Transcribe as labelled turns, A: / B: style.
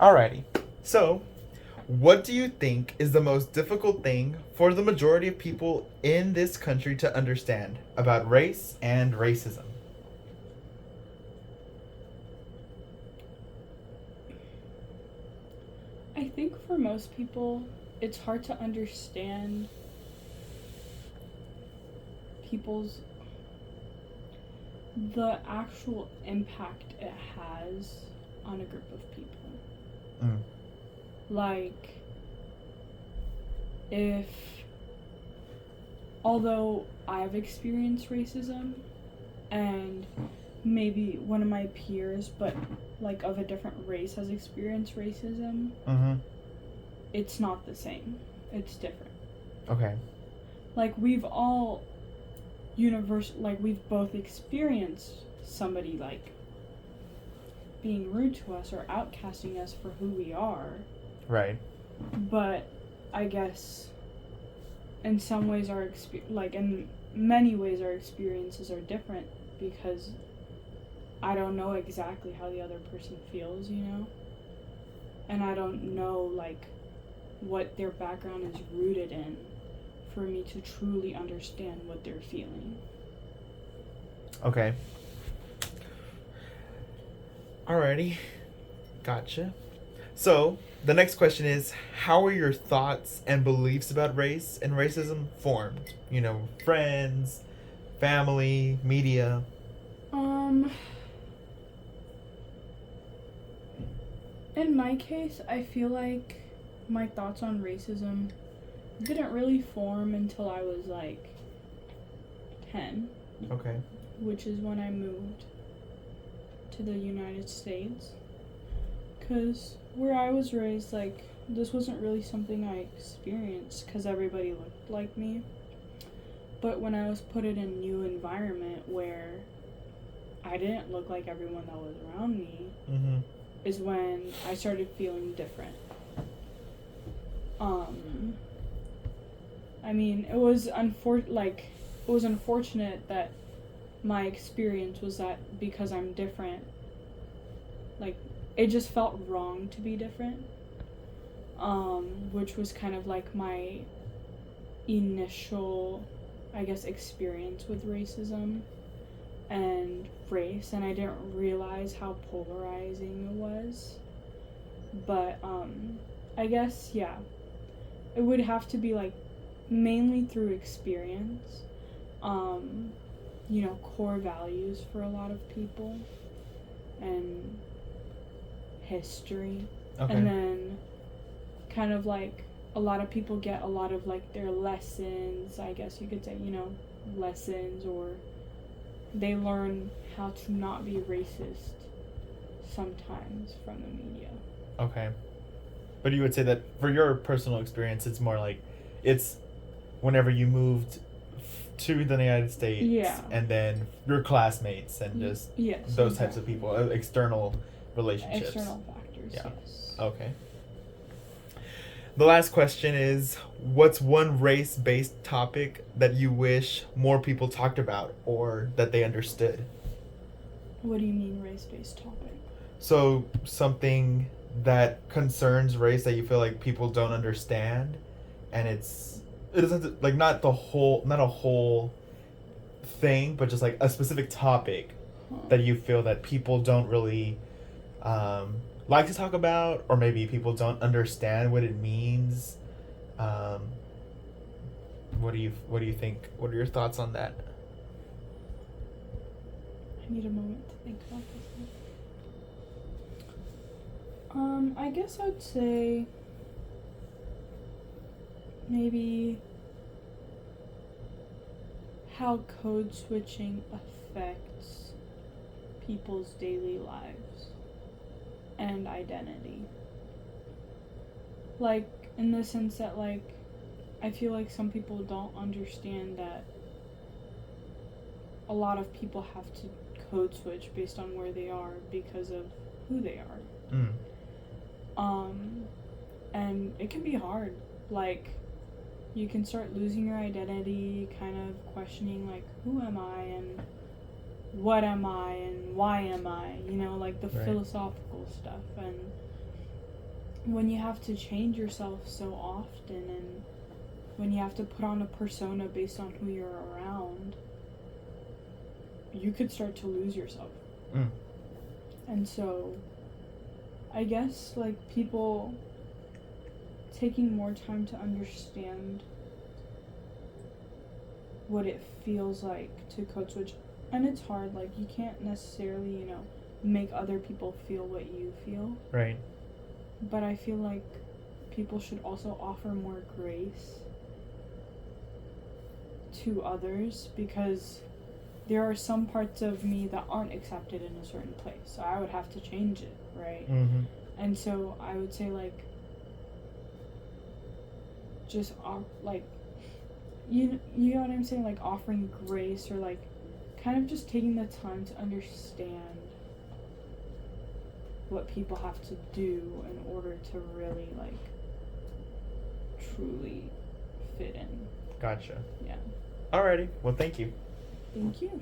A: Alrighty. So, what do you think is the most difficult thing for the majority of people in this country to understand about race and racism?
B: I think for most people, it's hard to understand people's the actual impact it has on a group of people.
A: Mm.
B: Like, if, although I've experienced racism and maybe one of my peers, but like of a different race, has experienced racism,
A: Mm-hmm.
B: it's not the same. It's different.
A: Okay.
B: Like, we've both experienced somebody like being rude to us or outcasting us for who we are.
A: Right.
B: But I guess in some ways in many ways our experiences are different because I don't know exactly how the other person feels, and I don't know like what their background is rooted in for me to truly understand what they're feeling.
A: Okay. Alrighty. Gotcha. So, the next question is, how are your thoughts and beliefs about race and racism formed? Friends, family, media.
B: Um in my case, I feel like my thoughts on racism didn't really form until I was like 10,
A: Okay.
B: which is when I moved to the United States. Because where I was raised, like, this wasn't really something I experienced because everybody looked like me. But when I was put in a new environment where I didn't look like everyone that was around me,
A: Mm-hmm.
B: is when I started feeling different. Um, I mean, it was unfortunate that my experience was that because I'm different, like, it just felt wrong to be different. Which was kind of like my initial, I guess, experience with racism and race, and I didn't realize how polarizing it was. But I guess, yeah, it would have to be like mainly through experience. Um, core values for a lot of people and history.
A: Okay.
B: And then kind of like a lot of people get a lot of like their lessons, I guess you could say, lessons, or they learn how to not be racist sometimes from the media.
A: Okay. But you would say that for your personal experience, it's more like it's whenever you moved to the United States,
B: Yeah.
A: and then your classmates and just
B: Yes,
A: those types
B: exactly.
A: of people, external relationships.
B: External factors,
A: Yeah.
B: yes.
A: Okay. The last question is, what's one race-based topic that you wish more people talked about or that they understood?
B: What do you mean race-based topic?
A: So something that concerns race that you feel like people don't understand, and it doesn't like not a whole thing, but just like a specific topic that you feel that people don't really like to talk about, or maybe people don't understand what it means. Um, what do you think? What are your thoughts on that?
B: I need a moment to think about this one. I guess I'd say maybe how code switching affects people's daily lives and identity. Like, in the sense that, like, I feel like some people don't understand that a lot of people have to code switch based on where they are because of who they are.
A: Mm.
B: And it can be hard. Like, you can start losing your identity, kind of questioning, like, who am I and what am I and why am I? Like the
A: Right.
B: philosophical stuff. And when you have to change yourself so often, and when you have to put on a persona based on who you're around, you could start to lose yourself. And so I guess like people taking more time to understand what it feels like to code switch. And it's hard, like you can't necessarily, you know, make other people feel what you feel.
A: Right.
B: But I feel like people should also offer more grace to others, because there are some parts of me that aren't accepted in a certain place, so I would have to change it, right?
A: Mm-hmm.
B: And so I would say like just like you know what I'm saying, like offering grace, or like kind of just taking the time to understand what people have to do in order to really like truly fit in.
A: Gotcha.
B: Yeah.
A: Alrighty. Well, thank you.
B: Thank you.